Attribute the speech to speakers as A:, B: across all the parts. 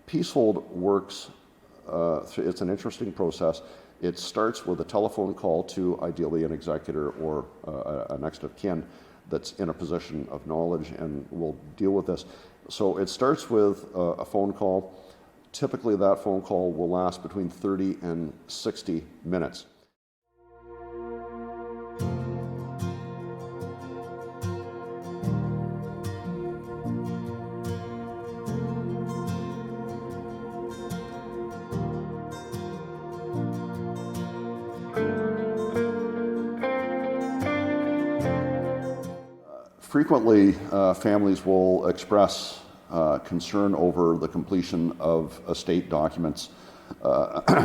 A: Peacehold works, it's an interesting process. It starts with a telephone call to ideally an executor or a next of kin that's in a position of knowledge and will deal with this. So it starts with a phone call. Typically that phone call will last between 30 and 60 minutes. Frequently, families will express concern over the completion of estate documents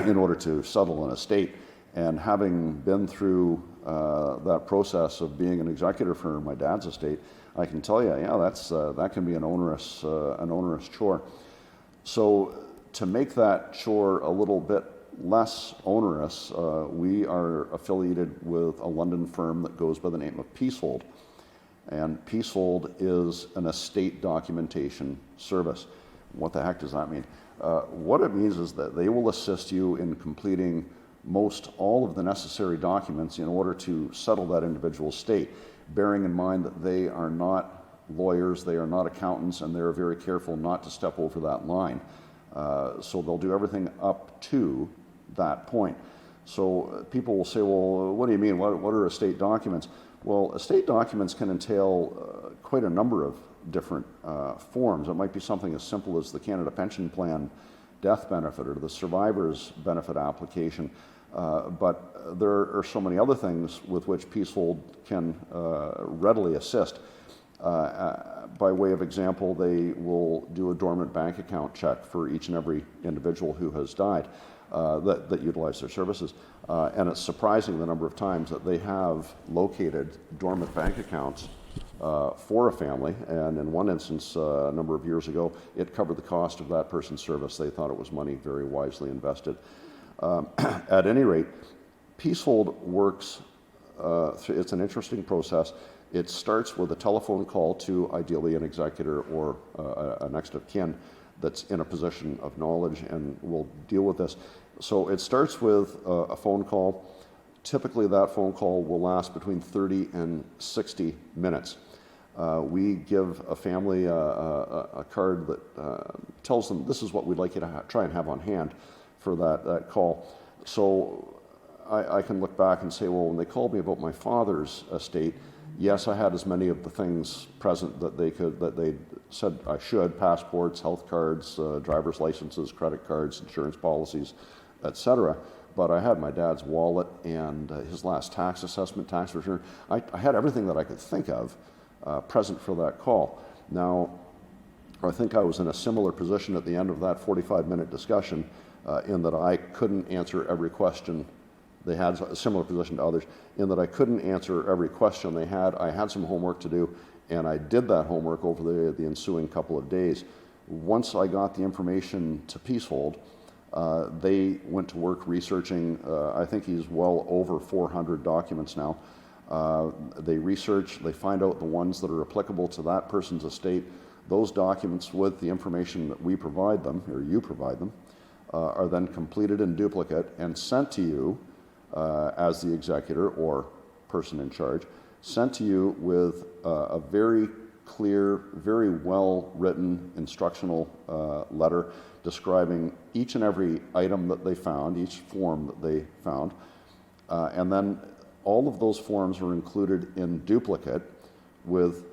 A: in order to settle an estate. And having been through that process of being an executor for my dad's estate, I can tell you, yeah, that can be an onerous chore. So to make that chore a little bit less onerous, we are affiliated with a London firm that goes by the name of Peacehold. And Peacehold is an estate documentation service. What the heck does that mean? What it means is that they will assist you in completing most all of the necessary documents in order to settle that individual estate, bearing in mind that they are not lawyers, they are not accountants, and they're very careful not to step over that line. So they'll do everything up to that point. So people will say, well, what do you mean? What are estate documents? Well, estate documents can entail quite a number of different forms. It might be something as simple as the Canada Pension Plan death benefit or the survivor's benefit application, but there are so many other things with which Peacehold can readily assist. By way of example, they will do a dormant bank account check for each and every individual who has died that utilize their services. And it's surprising the number of times that they have located dormant bank accounts for a family. And in one instance, a number of years ago, it covered the cost of that person's service. They thought it was money very wisely invested. At any rate, Peacehold works, it's an interesting process. It starts with a telephone call to ideally an executor or a next of kin that's in a position of knowledge and will deal with this. So it starts with a phone call. Typically that phone call will last between 30 and 60 minutes. We give a family a card that tells them this is what we'd like you to try and have on hand for that call. So I can look back and say, well, when they called me about my father's estate, yes, I had as many of the things present that they said I should: passports, health cards, driver's licenses, credit cards, insurance policies, etc. But I had my dad's wallet and his last tax assessment, tax return. I had everything that I could think of present for that call. Now, I think I was in a similar position at the end of that 45-minute discussion in that I couldn't answer every question. They had a similar position to others in that I couldn't answer every question they had. I had some homework to do, and I did that homework over the ensuing couple of days. Once I got the information to Peacehold, they went to work researching, I think he's well over 400 documents now. They research, they find out the ones that are applicable to that person's estate. Those documents with the information that we provide them, or you provide them, are then completed in duplicate and sent to you as the executor or person in charge, sent to you with a very clear, very well-written instructional letter describing each and every item that they found, each form that they found, and then all of those forms are included in duplicate with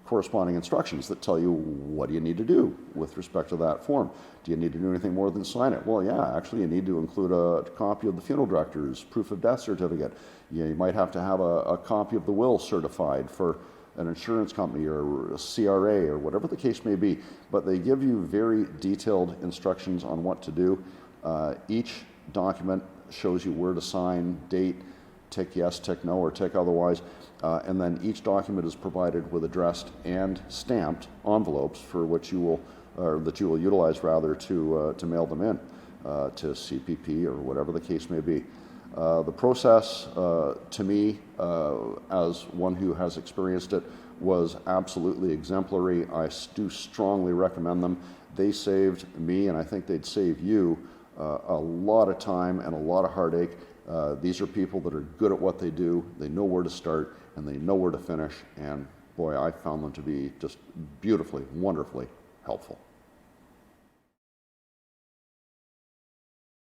A: corresponding instructions that tell you what do you need to do with respect to that form. Do you need to do anything more than sign it? Well, yeah, actually you need to include a copy of the funeral director's proof of death certificate. You might have to have a copy of the will certified for an insurance company or a CRA or whatever the case may be. But they give you very detailed instructions on what to do. Each document shows you where to sign, date, tick yes, tick no, or tick otherwise. And then each document is provided with addressed and stamped envelopes for which you will, or that you will utilize rather, to mail them in to CPP or whatever the case may be. The process, to me, as one who has experienced it, was absolutely exemplary. I do strongly recommend them. they saved me, and I think they'd save you a lot of time and a lot of heartache. These are people that are good at what they do. They know where to start and they know where to finish. And boy, I found them to be just beautifully, wonderfully helpful.